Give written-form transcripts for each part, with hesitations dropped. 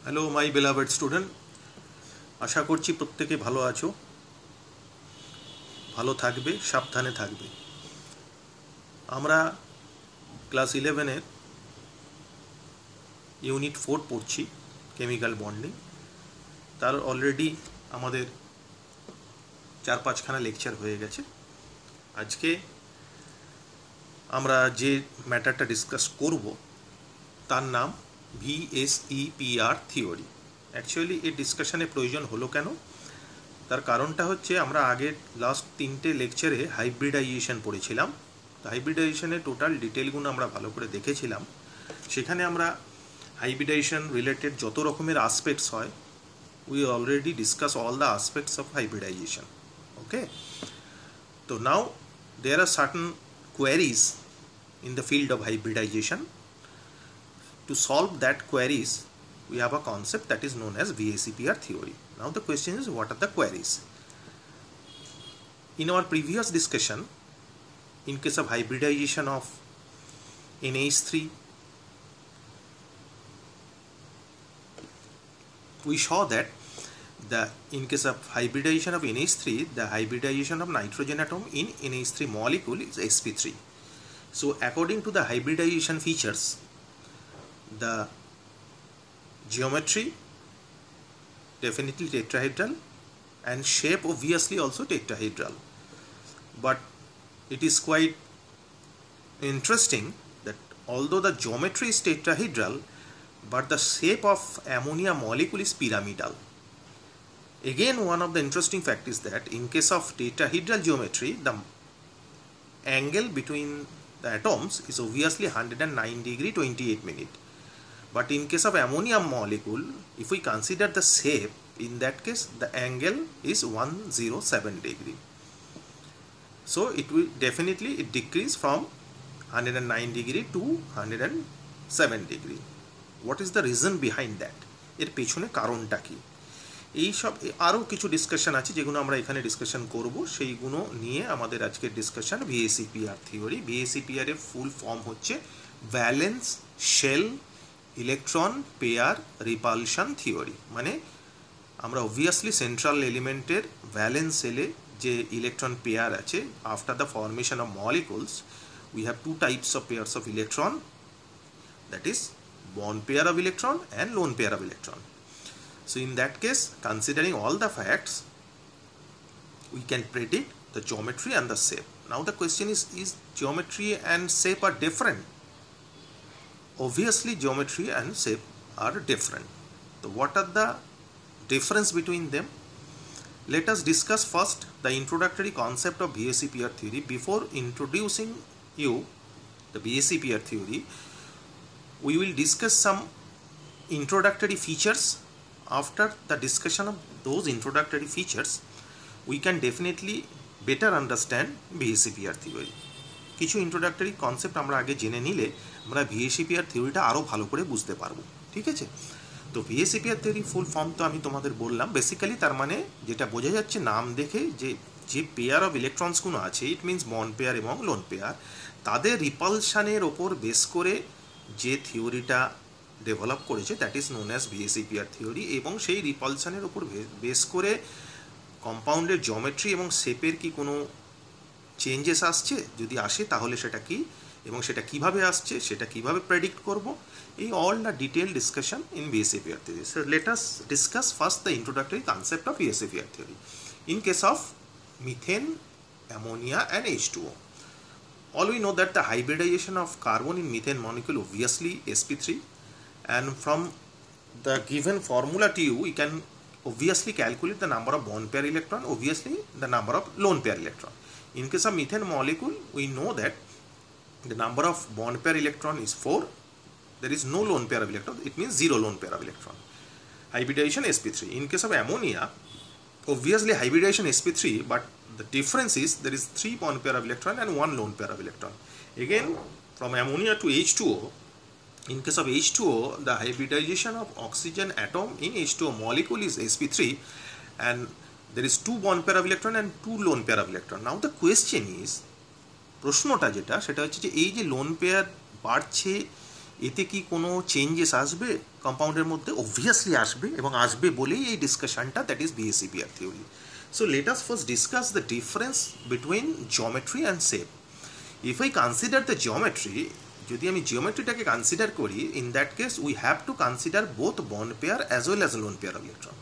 Hello my বেলাভেড student, আশা করছি প্রত্যেকে ভালো আছো, ভালো থাকবে, সাবধানে থাকবে। আমরা ক্লাস 11-এর ইউনিট 4 পড়ছি, কেমিক্যাল বন্ডিং। তার অলরেডি আমাদের 4-5খানা লেকচার হয়ে গেছে। আজকে আমরা যে ম্যাটারটা ডিসকাস করব তার নাম VSEPR থিওরি। অ্যাকচুয়ালি এই ডিসকাশনের প্রয়োজন হলো কেন? তার কারণটা হচ্ছে আমরা আগের লাস্ট 3টে লেকচারে হাইব্রিডাইজেশন পড়েছিলাম। হাইব্রিডাইজেশনের টোটাল ডিটেলগুলো আমরা ভালো করে দেখেছিলাম। সেখানে আমরা হাইব্রিডাইজেশন রিলেটেড যত রকমের আসপেক্টস হয়, we already discuss all the aspects of hybridization. Okay, তো now there are certain queries in the field of hybridization. To solve that queries, we have a concept that is known as VSEPR theory. Now the question is, what are the queries? In our previous discussion, in case of hybridization of NH3, we saw that in case of hybridization of NH3, the hybridization of nitrogen atom in NH3 molecule is sp3. So according to the hybridization features, the geometry definitely tetrahedral and shape obviously also tetrahedral. But it is quite interesting that although the geometry is tetrahedral, but the shape of ammonia molecule is pyramidal. Again, one of the interesting fact is that in case of tetrahedral geometry, the angle between the atoms is obviously 109°28'. But in case of ammonium molecule, if we consider the shape, in that case the angle is 107°. So it will definitely decrease from 109° to 107°. What is the reason behind that? এর পেছনে কারণটা কি? এই সব আরও কিছু discussion আছে যেগুলো আমরা এখানে ডিসকাশন করব, সেইগুলো নিয়ে আমাদের আজকের ডিসকাশন VSEPR থিওরি। VSEPR এর ফুল ফর্ম হচ্ছে valence shell electron pair repulsion theory. মানে আমরা অবভিয়াসলি সেন্ট্রাল এলিমেন্টের ভ্যালেন্স শেলে যে ইলেকট্রন পেয়ার আছে, after the formation of molecules we have two types of pairs of electron, that is bond pair of electron and lone pair of electron. So in that case, considering all the facts, we can predict the geometry and the shape. Now the question is geometry and shape are different? Obviously geometry and shape are different. So what are the difference between them? Let us discuss first the introductory concept of VSEPR theory. Before introducing you the VSEPR theory, we will discuss some introductory features. After the discussion of those introductory features, we can definitely better understand VSEPR theory. কিছু introductory concept আমরা আগে জেনে নিলে আমরা VSEPR থিওরিটা আরও ভালো করে বুঝতে পারবো। ঠিক আছে, তো VSEPR থিওরি ফুল ফর্ম তো আমি তোমাদের বললাম। বেসিক্যালি তার মানে যেটা বোঝা যাচ্ছে নাম দেখে, যে পেয়ার অফ ইলেকট্রনসগুলো আছে, ইট মিনস বন্ড পেয়ার এবং লোন পেয়ার, তাদের রিপালশানের ওপর বেস করে যে থিওরিটা ডেভেলপ করেছে, that is known as VSEPR theory. এবং সেই রিপালশানের ওপর বেস করে কম্পাউন্ডের জিওমেট্রি এবং শেপের কি কোনো চেঞ্জেস আসছে, যদি আসে তাহলে সেটা কি, এবং সেটা কিভাবে আসছে, সেটা কিভাবে প্রেডিক্ট করব, এই all the detail discussion in VSEPR theory. So let us discuss first the introductory concept of VSEPR theory. In case of methane, ammonia and H2O, all we know that the hybridization of carbon in methane molecule obviously sp3, and from the given formula to you, we can obviously calculate the number of bond pair electron, obviously the number of lone pair electron. In case of methane molecule, we know that the number of bond pair electron is 4. There is no lone pair of electron, it means 0 lone pair of electron. Hybridization sp3. In case of ammonia, obviously hybridization sp3, but the difference is there is 3 bond pair of electron and 1 lone pair of electron. Again, from ammonia to H2O, in case of H2O, the hybridization of oxygen atom in H2O molecule is sp3, and there is 2 bond pair of electron and 2 lone pair of electron. Now the question is, প্রশ্নটা যেটা সেটা হচ্ছে যে এই যে lone pair বাড়ছে এতে কি কোনো চেঞ্জেস আসবে কম্পাউন্ডের মধ্যে? অবভিয়াসলি আসবে, এবং আসবে বলেই এই ডিসকাশনটা, that is BACPR theory. So let us first discuss the difference between geometry and shape. If I consider the geometry, যদি আমি জিওমেট্রিটাকে কনসিডার করি, in that case we have to consider both bond pair as well as lone pair of electron.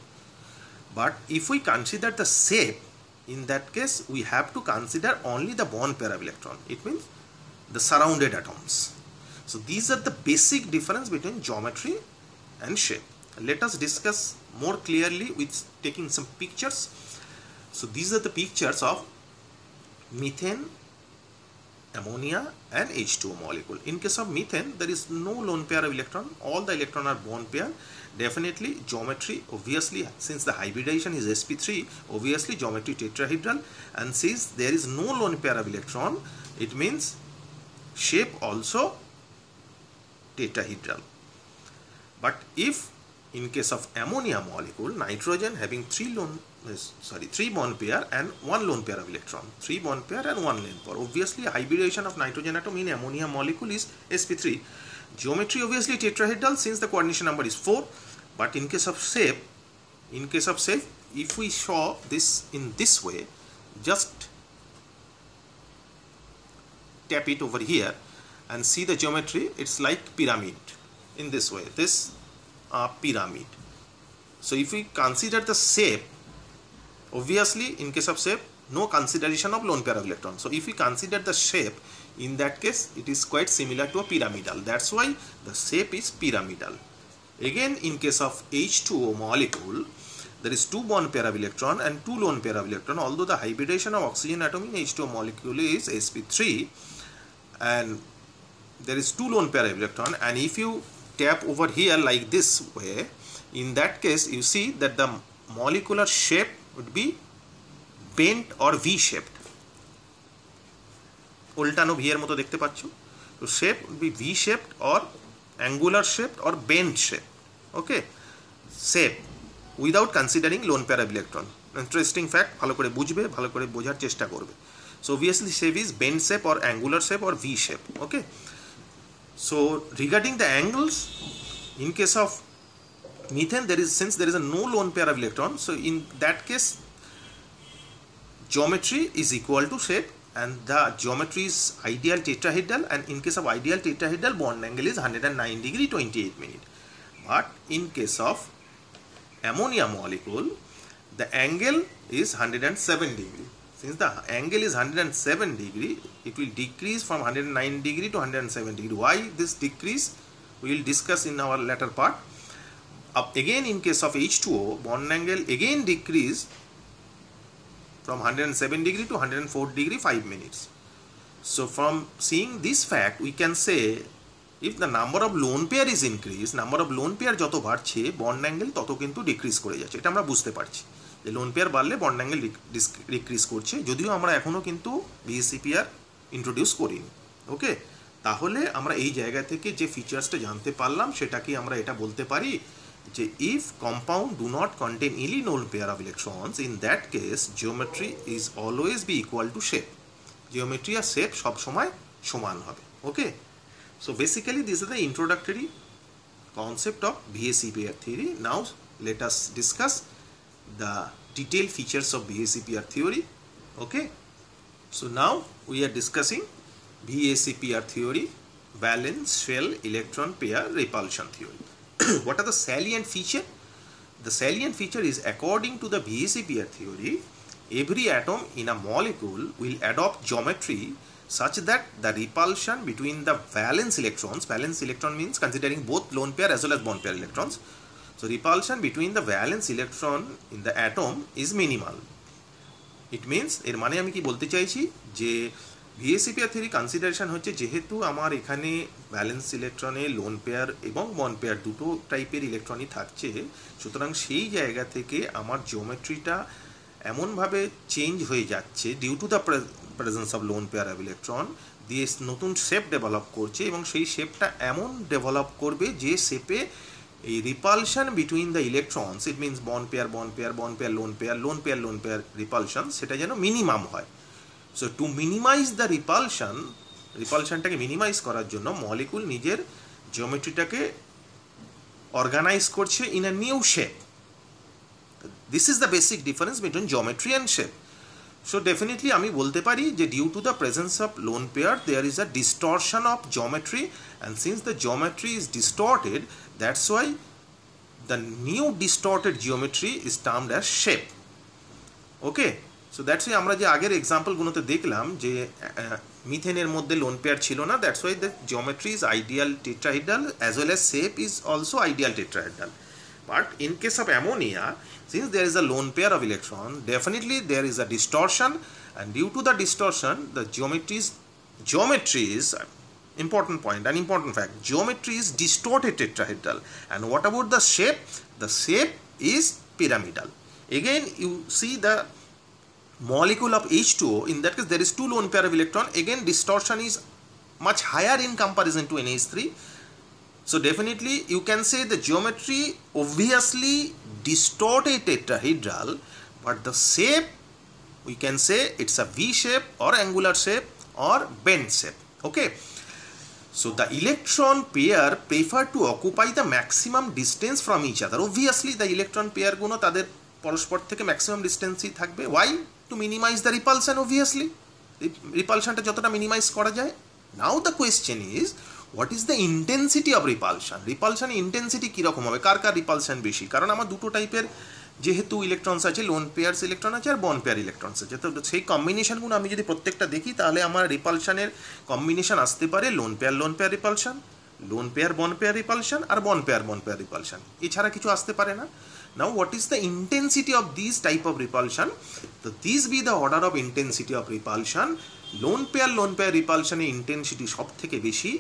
But if we consider the shape, in that case we have to consider only the bond pair of electron. It means the surrounded atoms. So these are the basic difference between geometry and shape. Let us discuss more clearly with taking some pictures. So these are the pictures of methane, ammonia and H2O molecule. In case of methane, there is no lone pair of electron, all the electron are bond pair. Definitely geometry, obviously since the hybridization is sp3, obviously geometry tetrahedral, and since there is no lone pair of electron, it means shape also tetrahedral. But if in case of ammonia molecule, nitrogen having three bond pair and one lone pair of electron, 3 bond pair and 1 lone pair, obviously hybridization of nitrogen atom in ammonia molecule is sp3. Geometry obviously tetrahedral since the coordination number is 4. But in case of shape, if we show this in this way, just tap it over here and see the geometry, it's like pyramid in this way, this pyramid. So if we consider the shape, obviously in case of shape, no consideration of lone pair of electron. So if we consider the shape, in that case it is quite similar to a pyramidal. That's why the shape is pyramidal. Again, in case of H2O molecule, there is 2 bond pair of electron and 2 lone pair of electron. Although the hybridization of oxygen atom in H2O molecule is sp3 and there is 2 lone pair of electron, and if you tap over here like this way, in that case you see that the molecular shape would be bent or V-shaped. উল্টানো V এর মতো দেখতে পাচ্ছ। তো shape would be V-shaped or angular shaped or bent shape. Okay, shape without considering lone pair of electron. Interesting fact, ভালো করে বুঝবে, ভালো করে বোঝার চেষ্টা করবে। So obviously shape is bent shape or angular shape or V shape. Okay, so regarding the angles, in case of methane, since there is a no lone pair of electron, so in that case geometry is equal to shape, and the geometry is ideal tetrahedral, and in case of ideal tetrahedral, bond angle is 109 degree 28 minutes. But in case of ammonia molecule, the angle is 107 degree. Since the angle is 107 degree, it will decrease from 109 degree to 107 degree. Why this decrease, we will discuss in our later part. Again, in case of H2O, bond angle again decrease from 107 degree to 104 degree 5 minutes. So from seeing this fact, we can say if the number of lone pair is increased, number of lone pair যত বাড়ছে bond angle তত কিন্তু decrease করে যাচ্ছে। এটা আমরা বুঝতে পারছি যে লোন পেয়ার বাড়লে বন্ড অ্যাঙ্গেল ডিক্রিজ করছে, যদিও আমরা এখনও কিন্তু বিএসিপিআর ইন্ট্রোডিউস করিনি। ওকে, তাহলে আমরা এই জায়গা থেকে যে ফিচার্সটা জানতে পারলাম সেটাকে আমরা এটা বলতে পারি যে if compound do not contain any lone pair of electrons, in that case geometry is always be equal to shape. Geometry আর শেপ সবসময় সমান হবে। Okay, so basically this is the introductory concept of BACPR theory. Now let us discuss the detailed features of BACPR theory. Okay, so now we are discussing BACPR theory, valence shell electron pair repulsion theory. What are the salient feature? The salient feature is, according to the BACPR theory, every atom in a molecule will adopt geometry such that the repulsion between the valence electrons, valence electron means considering both lone pair as well as bond pair electrons, so repulsion between the valence electron in the atom is minimal. It means এর মানে আমি কি বলতে চাইছি যে বিএসিপিআর theory consideration হচ্ছে যেহেতু আমার এখানে ভ্যালেন্স ইলেকট্রনে লোন পেয়ার এবং বন্ড পেয়ার দুটো টাইপের ইলেকট্রনই থাকছে, সুতরাং সেই জায়গা থেকে আমার জিওমেট্রিটা এমনভাবে চেঞ্জ হয়ে যাচ্ছে due to the presence of lone pair of electron, দিয়ে নতুন শেপ ডেভেলপ করছে এবং সেই শেপটা এমন ডেভেলপ করবে যে শেপে এই repulsion between the electrons, it means bond pair bond pair bond pair lone pair lone pair lone pair repulsion, সেটা যেন মিনিমাম হয়। সো টু মিনিমাইজ দ্য রিপালশনটাকে মিনিমাইজ করার জন্য মলিকুল নিজের জিওমেট্রিটাকে অর্গানাইজ করছে in a new shape. This is the basic difference between geometry and shape. So definitely আমি বলতে পারি যে due to the presence of lone pair there is a distortion of geometry, and since the geometry is distorted, that's why the new distorted geometry is termed as shape. Okay, so that's why আমরা যে আগের এক্সাম্পলগুলোতে দেখলাম যে মিথেনের মধ্যে lone pair ছিল না, that's why the geometry is ideal tetrahedral as well as shape is also ideal tetrahedral. But in case of ammonia, since there is a lone pair of electron, definitely there is a distortion, and due to the distortion, the geometry is important point, an important fact. Geometry is distorted tetrahedral, and what about the shape? The shape is pyramidal. Again, you see the molecule of H2O. In that case, there is two lone pair of electron. Again, distortion is much higher in comparison to NH3. So definitely you can say the geometry obviously distorted tetrahedral, but the shape we can say it's a V shape or angular shape or bent shape. Okay, so the electron pair prefer to occupy the maximum distance from each other. Obviously the electron pair guno tader পরস্পর থেকে maximum distance ই থাকবে. Why? To minimize the repulsion. Obviously repulsionটা যতটা minimize করা যায়. Now the question is, what is the intensity of repulsion? Repulsion intensity কিরকম হবে, কার কার repulsion বেশি? কারণ আমার দুটো টাইপের যেহেতু ইলেকট্রনস আছে, লোন পেয়ারস ইলেকট্রন আছে আর বন্ড পেয়ার ইলেকট্রনস আছে, তো সেই কম্বিনেশনগুলো আমি যদি প্রত্যেকটা দেখি তাহলে আমার রিপালশনের কম্বিনেশন আসতে পারে lone pair repulsion, lone pair bond pair repulsion আর বন্ড পেয়ার রিপালশন, এছাড়া কিছু আসতে পারে না। Now what is the intensity of these type of repulsion? So these be the order of intensity of repulsion. Lone pair রিপালশনের intensity সব থেকে বেশি,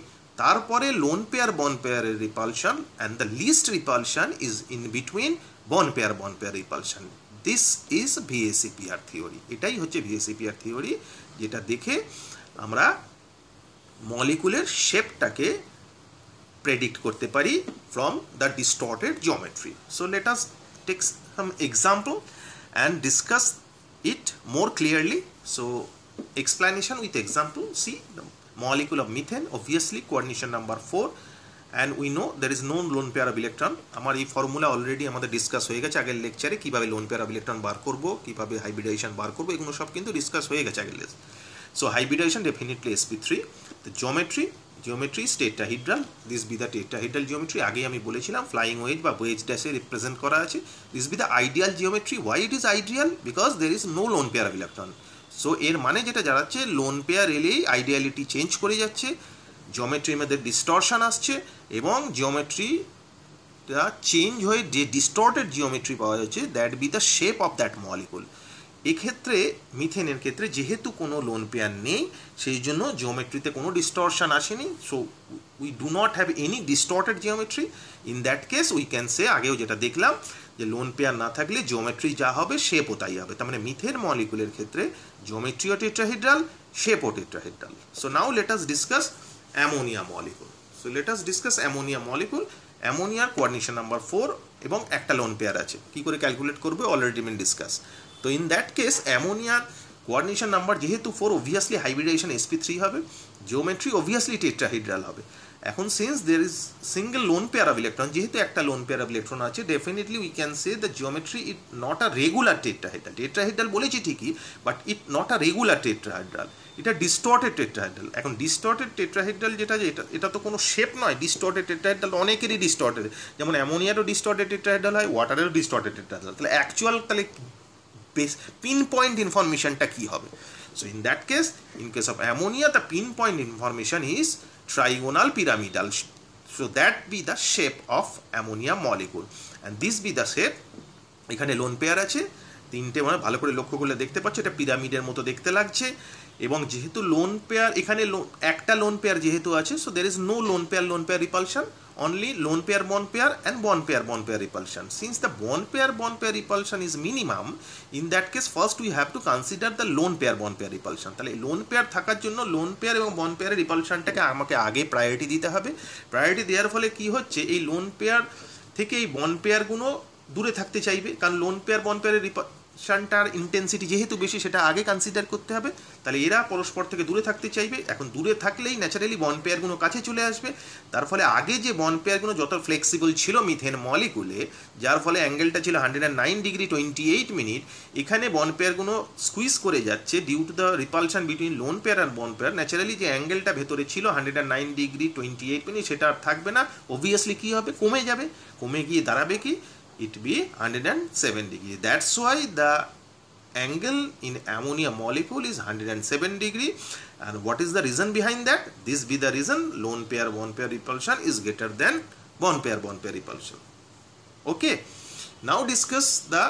তারপরে লোন পেয়ার বন্ড পেয়ারের repulsion, and the least repulsion is in between bond pair repulsion. This is VSEPR theory. এটাই হচ্ছে VSEPR theory, যেটা দেখে আমরা মলিকুলের শেপটাকে প্রেডিক্ট করতে পারি from the distorted geometry. So let us take some example and discuss it more clearly. So explanation with example. See the molecule of methane, obviously coordination number 4, and we know there is no lone pair of electron. আমার এই formula already আমাদের discuss হয়ে গেছে আগের লেকচারে, কিভাবে loan pair of electron বার করব, কিভাবে হাইব্রিডাইজেশন বার করব, এগুলো সব কিন্তু ডিসকাস হয়ে গেছে আগের লেকচারে। So hybridization definitely sp3, the geometry is tetrahedral. This be the tetrahedral geometry. আগে আমি বলেছিলাম ফ্লাইং ওয়েজ বা ওয়েজ ড্যাশে রিপ্রেজেন্ট করা আছে। This be the ideal geometry. Why it is ideal? Because there is no lone pair of electron. So এর মানে যেটা দাঁড়াচ্ছে, লোন পেয়ার এলেই আইডিয়ালিটি চেঞ্জ করে যাচ্ছে, জিওমেট্রির মধ্যে ডিস্টরশন আসছে, এবং জিওমেট্রিটা চেঞ্জ হয়ে যে ডিস্টর্টেড জিওমেট্রি পাওয়া যাচ্ছে, that B the shape of that molecule. এক্ষেত্রে মিথেনের ক্ষেত্রে যেহেতু কোনো লোন পেয়ার নেই, সেই জন্য জিওমেট্রিতে কোনো ডিস্টরশন আসেনি। So we do not have any distorted geometry. In that case we can say, আগেও যেটা দেখলাম যে লোন পেয়ার না থাকলে জিওমেট্রি যা হবে শেপও তাই হবে। তার মানে মিথের মলিকুলের ক্ষেত্রে জিওমেট্রিও টেট্রাহেড্রাল, শেপও tetrahedral. So now let us discuss ammonia molecule. So let us discuss ammonia molecule. অ্যামোনিয়ার কোঅর্ডিনেশন নাম্বার 4 এবং একটা লোন পেয়ার আছে, কি করে ক্যালকুলেট করবে অলরেডি বিন ডিসকাস। তো ইন দ্যাট কেস অ্যামোনিয়ার কোঅর্ডিনেশন নাম্বার যেহেতু 4, অবভিয়াসলি হাইব্রিডাইজেশন sp3 হবে, জিওমেট্রি অবভিয়াসলি টেট্রাহেড্রাল হবে। এখন since there is single loan pair of electron, যেহেতু একটা লোন পেয়ার অফ ইলেকট্রন আছে, definitely we can say the geometry it not a regular tetrahedral. Tetrahedral বলেছি ঠিকই, but it not a regular tetrahedral, এটা distorted tetrahedral. এখন distorted tetrahedral যেটা, এটা তো কোনো শেপ নয়। ডিস্টর্টেড টেট্রাহেড্রাল অনেকেরই ডিস্টর্টেড, যেমন অ্যামোনিয়ারও ডিস্টর্টেড টেট্রাহেড্রাল হয়, ওয়াটারেরও ডিস্টর্টেড টেট্রাহেড্রাল। তাহলে অ্যাকচুয়াল পিন পয়েন্ট ইনফরমেশনটা কী হবে? So in that case, in case of ammonia, the pin point information is trigonal pyramidal. So that be the shape of ammonia molecule, and this be the shape. এখানে loan pair আছে তিনটে, মানে ভালো করে লক্ষ্য করলে দেখতে পাচ্ছ এটা পিরামিডের মতো দেখতে লাগছে, এবং যেহেতু লোন পেয়ার এখানে একটা লোন পেয়ার যেহেতু আছে, so there is no lone pair repulsion, only lone pair bond pair and bond pair repulsion. Since the bond pair repulsion is minimum, in that case first we have to consider the lone pair repulsion. তাহলে lone pair থাকার জন্য lone pair এবং bond পেয়ারের রিপালশনটাকে আমাকে আগে priority দিতে হবে। Priority দেওয়ার ফলে কি হচ্ছে, এই লোন পেয়ার থেকে এই বন্ড পেয়ারগুলো দূরে থাকতে চাইবে, কারণ লোন পেয়ার বন্ড পেয়ারের হাইব্রিডেশনটার ইন্টেন্সিটি যেহেতু বেশি সেটা আগে কনসিডার করতে হবে। তাহলে এরা পরস্পর থেকে দূরে থাকতে চাইবে, এখন দূরে থাকলেই ন্যাচারালি বন্ড পেয়ারগুলো কাছে চলে আসবে। তার ফলে আগে যে বন্ড পেয়ারগুলো যত ফ্লেক্সিবল ছিল মিথেন মলিকুলে, যার ফলে অ্যাঙ্গেলটা ছিল 109 ডিগ্রি 28 মিনিট, এখানে বন্ড পেয়ারগুলো স্কুইজ করে যাচ্ছে due to the repulsion between lone pair আর বন্ড পেয়ার। ন্যাচারালি যে অ্যাঙ্গেলটা ভেতরে ছিল 109 ডিগ্রি 28 মিনিট সেটা আর থাকবে না, অবভিয়াসলি কী হবে, কমে যাবে, কমে গিয়ে দাঁড়াবে কি, it be 107 degree. That's why the angle in ammonia molecule is 107 degree. And what is the reason behind that? This be the reason lone pair bond pair repulsion is greater than bond pair repulsion. Okay, now discuss the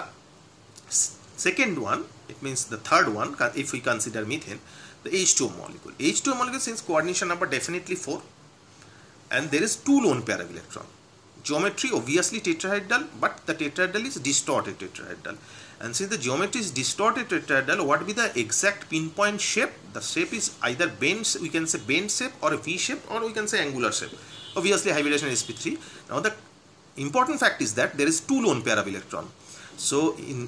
second one, it means the third one if we consider methane, the H2O molecule. H2O molecule, since coordination number definitely 4 and there is 2 lone pair of electron. Geometry obviously tetrahedral, but the tetrahedral is distorted tetrahedral, and since the geometry is distorted tetrahedral, what will be the exact pinpoint shape? The shape is either bend, we can say bend shape, or a V shape, or we can say angular shape. Obviously hybridization is sp3. Now the important fact is that there is 2 lone pair of electron. So in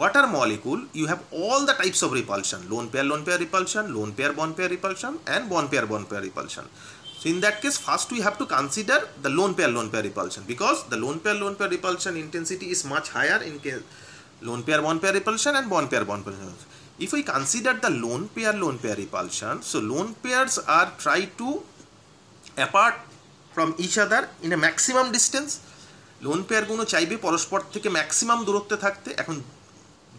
water molecule you have all the types of repulsion: lone pair repulsion, lone pair bond pair repulsion, and bond pair repulsion. So in that case, first we have to consider the lone pair repulsion, because the lone pair repulsion intensity is much higher in case lone pair repulsion and bond pair repulsion. If we consider the lone pair repulsion, so lone pairs are try to apart from each other in a maximum distance. Lone pair গুলো চাইবে পরস্পর থেকে maximum দূরত্বে থাকতে। এখন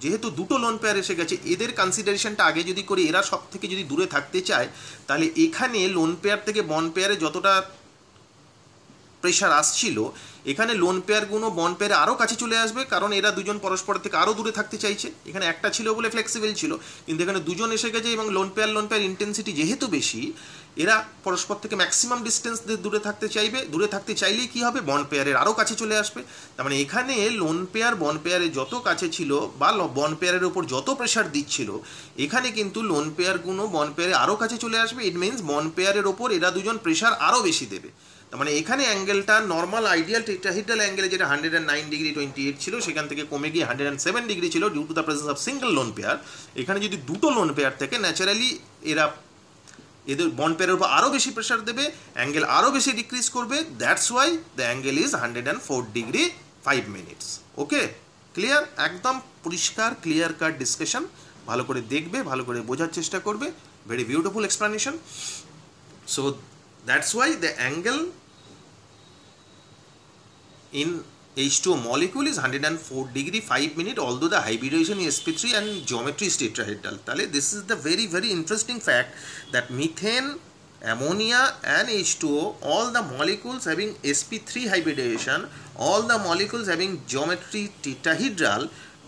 যেহেতু দুটো lone pair এসে গেছে, এদের কনসিডারেশনটা আগে যদি করি, এরা সব থেকে যদি দূরে থাকতে চায়, তাহলে এখানে লোন পেয়ার থেকে বন্ড পেয়ারে যতটা প্রেশার আসছিল, এখানে লোন পেয়ারগুলো বন্ড পেয়ারে আরও কাছে চলে আসবে, কারণ এরা দুজন পরস্পর থেকে আরও দূরে থাকতে চাইছে। এখানে একটা ছিল বলে ফ্লেক্সিবল ছিল, কিন্তু এখানে দুজন এসে গেছে এবং লোন পেয়ার ইন্টেন্সিটি যেহেতু বেশি, এরা পরস্পর থেকে ম্যাক্সিমাম ডিস্টেন্স দূরে থাকতে চাইবে। দূরে থাকতে চাইলেই কী হবে, বন্ড পেয়ারের আরও কাছে চলে আসবে। তার মানে এখানে লোন পেয়ার বন্ড পেয়ারে যত কাছে ছিল বা বন্ড পেয়ারের ওপর যত প্রেশার দিচ্ছিল, এখানে কিন্তু লোন পেয়ারগুলো বন্ড পেয়ারে আরও কাছে চলে আসবে। ইট মিনস বন্ড পেয়ারের ওপর এরা দুজন প্রেশার আরও বেশি দেবে। তার মানে এখানে অ্যাঙ্গেলটা নর্মাল আইডিয়াল টেট্রাহিড্রাল অ্যাঙ্গেলে যেটা 109 ডিগ্রি 28 ছিল, সেখান থেকে কমে গিয়ে 107 ডিগ্রি ছিল due to the presence of single lone pair. এখানে যদি দুটো লোন পেয়ার থেকে, ন্যাচারালি এদের বন্ড পেয়ারের উপর আরও বেশি প্রেশার দেবে, অ্যাঙ্গেল আরও বেশি ডিক্রিজ করবে। That's why the angle is 104 degree 5 minutes. Okay, clear, একদম পরিষ্কার ক্লিয়ার কাট ডিসকাশন। ভালো করে দেখবে, ভালো করে বোঝার চেষ্টা করবে। Very beautiful explanation. So that's why the angle in H2O molecule is 104 degree 5 minute, although the hybridization is sp3 and geometry is tetrahedral. Tale this is the very very interesting fact that methane, ammonia and H2O, all the molecules having sp3 hybridization, all the molecules having geometry tetrahedral,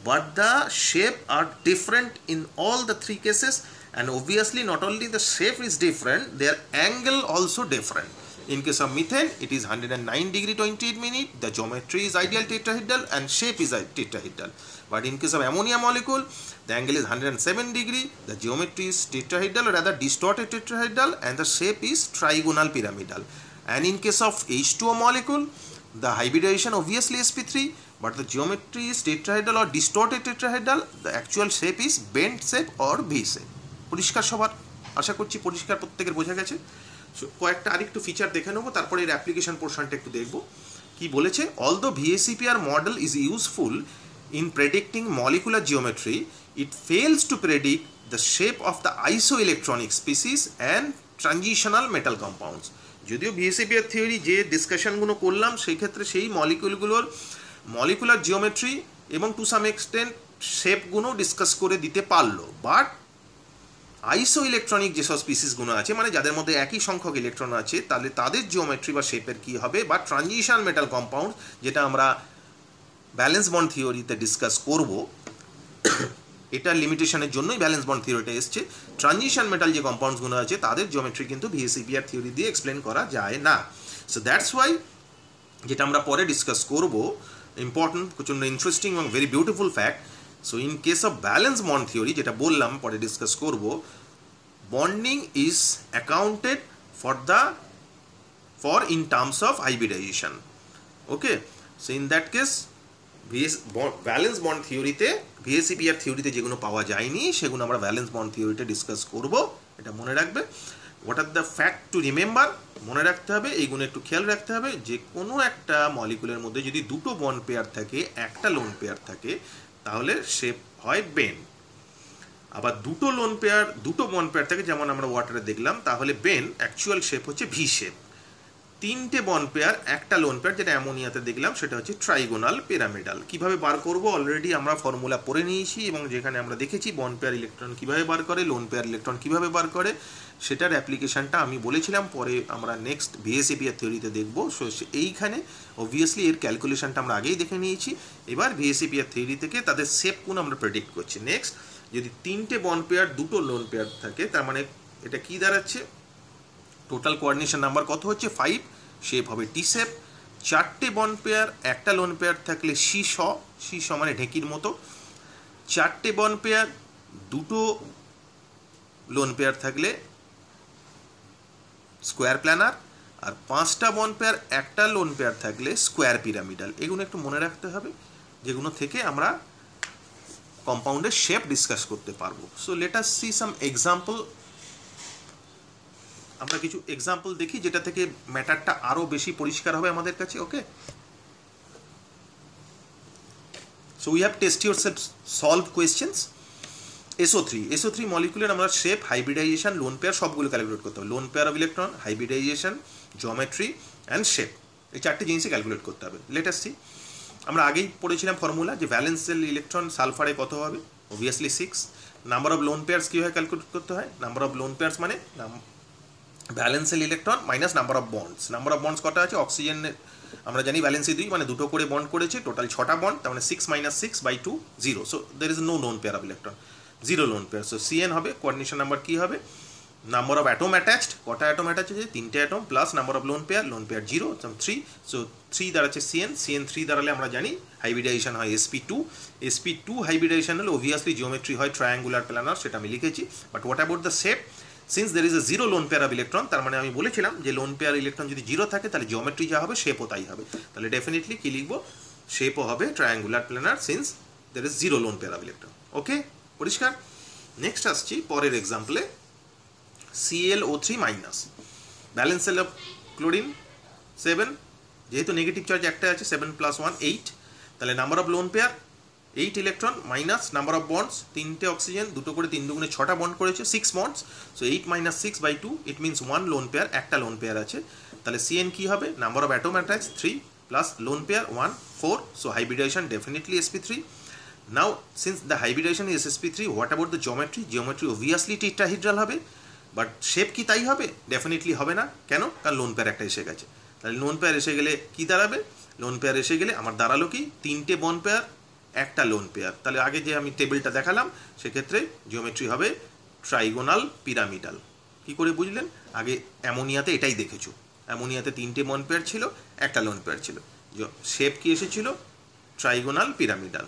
but the shape are different in all the three cases. And obviously not only the shape is different, their angle also different. In case of methane, it is 109 degree 28 minute, the geometry is ideal tetrahedral and shape is tetrahedral. But in case of ammonia molecule, the angle is 107 degree, the geometry is tetrahedral or rather distorted tetrahedral, and the shape is trigonal pyramidal. And in case of H2O molecule, the hybridization obviously sp3, but the geometry is tetrahedral or distorted tetrahedral, the actual shape is bent shape or V shape. পরিষ্কার সবার, আশা করছি পরিষ্কার প্রত্যেকের বোঝা গেছে। কয়েকটা আরেকটু feature দেখে নেবো, তারপরে এর অ্যাপ্লিকেশন পোর্শনটা একটু দেখবো কি বলেছে। Although VACPR model is useful in predicting molecular geometry, it fails to predict the shape of the isoelectronic species and transitional metal compounds. যদিও VACPR থিওরি যে ডিসকাশনগুলো করলাম, সেই ক্ষেত্রে সেই মলিকুলগুলোর মলিকুলার জিওমেট্রি এবং টু সাম এক্সটেন্ট শেপগুলো ডিসকাস করে দিতে পারলো, বাট আইসো ইলেকট্রনিক যেসব স্পিসিসগুলো আছে, মানে যাদের মধ্যে একই সংখ্যক ইলেকট্রন আছে, তাহলে তাদের জিওমেট্রি বা শেপের কী হবে, বা ট্রানজিশন মেটাল কম্পাউন্ড যেটা আমরা ব্যালেন্স বন্ড থিওরিতে ডিসকাস করব, এটার লিমিটেশনের জন্যই ব্যালেন্স বন্ড থিওরিটা এসছে। ট্রানজিশন মেটাল যে কম্পাউন্ডসগুলো আছে তাদের জিওমেট্রি কিন্তু VACPR থিওরি দিয়ে এক্সপ্লেন করা যায় না। সো দ্যাটস ওয়াই, যেটা আমরা পরে ডিসকাস করব, ইম্পর্টেন্ট, প্রচণ্ড ইন্টারেস্টিং এবং very beautiful fact. So in case of balance bond theory, যেটা বললাম পরে ডিসকাস করব, bonding is accounted for in terms of hybridization. Okay, so in that case valence bond থিওরিতে ভিএসিপিআর থিওরিতে যেগুলো পাওয়া যায়নি সেগুলো আমরা ভ্যালেন্স বন্ড থিওরিতে ডিসকাস করব, এটা মনে রাখবে। What are the fact to remember, মনে রাখতে হবে, এইগুলো একটু খেয়াল রাখতে হবে যে কোনো একটা মলিকুলের মধ্যে যদি দুটো বন্ড পেয়ার থাকে, একটা লোন পেয়ার থাকে, তাহলে শেপ হয় বেন। আবার দুটো বন্ড পেয়ার থাকে, যেমন আমরা ওয়াটারে দেখলাম, তাহলে বেন অ্যাকচুয়াল শেপ হচ্ছে ভি শেপ। তিনটে বন্ড পেয়ার, একটা লোন পেয়ার, যেটা অ্যামোনিয়াতে দেখলাম, সেটা হচ্ছে ট্রাইগোনাল পিরামিডাল। কিভাবে বার করব অলরেডি আমরা ফর্মুলা পড়ে নিয়েছি, এবং যেখানে আমরা দেখেছি বন্ড পেয়ার ইলেকট্রন কিভাবে বার করে, লোন পেয়ার ইলেকট্রন কিভাবে বার করে, সেটার অ্যাপ্লিকেশনটা আমি বলেছিলাম, পরে আমরা নেক্সট ভিএসিপিআর থিওরিতে দেখবো। সো এইখানে অবভিয়াসলি এর ক্যালকুলেশনটা আমরা আগেই দেখে নিয়েছি। এবার ভিএসিপিআর থিওরি থেকে তাদের শেপ কোন আমরা প্রেডিক্ট করছি। নেক্সট, যদি তিনটে বন্ড পেয়ার দুটো লোন পেয়ার থাকে, তার মানে এটা কি দাঁড়াচ্ছে, টোটাল কোঅর্ডিনেশন নাম্বার কত হচ্ছে 5, শেপ হবে টি শেপ। চারটে বন্ড পেয়ার, একটা লোন পেয়ার থাকলে সি স মানে ঢেকির মতো। চারটে বন্ড পেয়ার, দুটো লোন পেয়ার থাকলে স্কোয়ার প্ল্যানার। আর পাঁচটা বন্ড পেয়ার, একটা লোন পেয়ার থাকলে স্কোয়ার পিরামিডাল। এগুলো একটু মনে রাখতে হবে, যেগুলো থেকে আমরা কম্পাউন্ডের শেপ ডিসকাস করতে পারবো। So let us see some example. আমরা কিছু এক্সাম্পল দেখি যেটা থেকে ম্যাটারটা আরো বেশি পরিষ্কার হবে আমাদের কাছে। Okay, so we have test yourself solve questions. SO3 মলিকুলের আমরা শেপ, হাইব্রিডাইজেশন, লোন পেয়ার সবগুলো ক্যালকুলেট করতে হবে। Lone pair of electron, hybridization, geometry and shape, এই চারটে জিনিসই ক্যালকুলেট করতে হবে। Let us see. আমরা আগেই পড়েছিলাম ফর্মুলা যে ভ্যালেন্সিয়াল ইলেকট্রন সালফারে কত হবে, obviously 6। Number of lone pairs কীভাবে ক্যালকুলেট করতে হয়, নাম্বার অফ লোন পেয়ার্স মানে valential electron minus number of bonds. Number of bonds কটা আছে, অক্সিজেনের আমরা জানি ভ্যালেন্সি 2, মানে দুটো করে বন্ড করেছে, টোটাল 6টা বন্ড, তার মানে 6 - 6/2 0। So there is no lone pair of electron, 0 lone pair. So CN হবে, কোঅর্ডিনেশন নাম্বার কি হবে, নাম্বার অফ অ্যাটম অ্যাটাচড, কটা অ্যাটম অ্যাটাচ আছে, 3টে atom, plus number of lone pair 0, 3। So 3 দাঁড়াচ্ছে CN 3 দাঁড়ালে আমরা জানি হাইব্রিডাইজেশন হয় sp2 হাইব্রিডাইজেশন হলে অবভিয়াসলি জিওমেট্রি হয় ট্রায়াঙ্গুলার প্ল্যানার, সেটা আমি লিখেছি। But what about the shape, since there is a 0 lone pair of electron, তার মানে আমি বলেছিলাম যে লোন পেয়ার ইলেকট্রন যদি 0 থাকে তাহলে জিওমেট্রি যা হবে শেপও তাই হবে। তাহলে ডেফিনেটলি কি লিখবো, শেপও হবে triangular planar, since there is 0 lone pair of electron. Okay, পরিষ্কার। নেক্সট আসছি পরের এক্সাম্পলে, ClO3-, valence shell of chlorine 7, যেহেতু নেগেটিভ চার্জ একটা আছে, 7 + 1 8, তাহলে number of lone pair 8 electron minus number of bonds, 3টে অক্সিজেন, দুটো করে 3 দুগুণে 6টা বন্ড করেছে, 6 bonds. So 8 - 6/2, it means 1 lone pair, একটা লোন পেয়ার আছে। তাহলে CN কি হবে, number of atom attach 3 plus lone pair 1 4। So hybridization definitely sp3. Now since the hybridization is sp3, what about the geometry? Geometry obviously tetrahedral হবে, but shape কি তাই হবে, definitely হবে না। কেন, কারণ লোন পেয়ার একটা এসে গেছে। তাহলে লোন পেয়ার এসে গেলে কি দাঁড়াবে, লোন পেয়ার এসে গেলে আমার দাঁড়ালো কি, 3টে বন্ড পেয়ার, একটা লোন পেয়ার। তাহলে আগে যে আমি টেবিলটা দেখালাম সেক্ষেত্রে জিওমেট্রি হবে ট্রাইগোনাল পিরামিডাল। কি করে বুঝলেন, আগে অ্যামোনিয়াতে এটাই দেখেছো, অ্যামোনিয়াতে 3টে বন্ড পেয়ার ছিল, একটা লোন পেয়ার ছিল, শেপ কি এসেছিল trigonal pyramidal,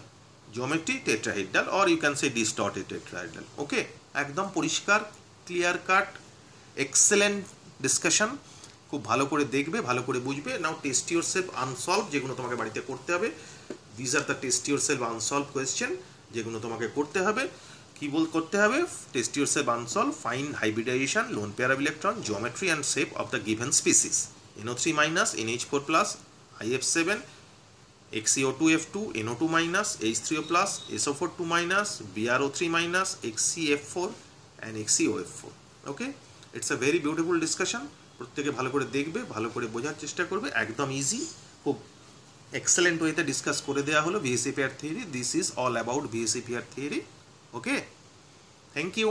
geometry tetrahedral, or you can say distorted tetrahedral. Okay, একদম পরিষ্কার, ক্লিয়ার কাট, এক্সেলেন্ট ডিসকাশন। খুব ভালো করে দেখবে, ভালো করে বুঝবে। নাও টেস্ট ইউরসেলফ আনসলভ, যেগুলো তোমাকে বাড়িতে করতে হবে। This are the test yourself unsolved question, যেগুলো তোমাকে করতে হবে। কি করতে হবে, test yourself unsolved, find hybridization, lone pair of electron, geometry and shape of the given species, NO3-, NH4+, IF7, XCO2F2, NO2-, H3O+, SO4(2-), BrO3-, XCF4 and XCOF4. Okay, it's a very beautiful discussion. প্রত্যেকে ভালো করে দেখবে, ভালো করে বোঝার চেষ্টা করবে, একদম ইজি, খুব এক্সেলেন্ট ওয়েতে ডিসকাস করে দেওয়া হলো VACPR theory. This is all about VACPR theory. Okay, thank you.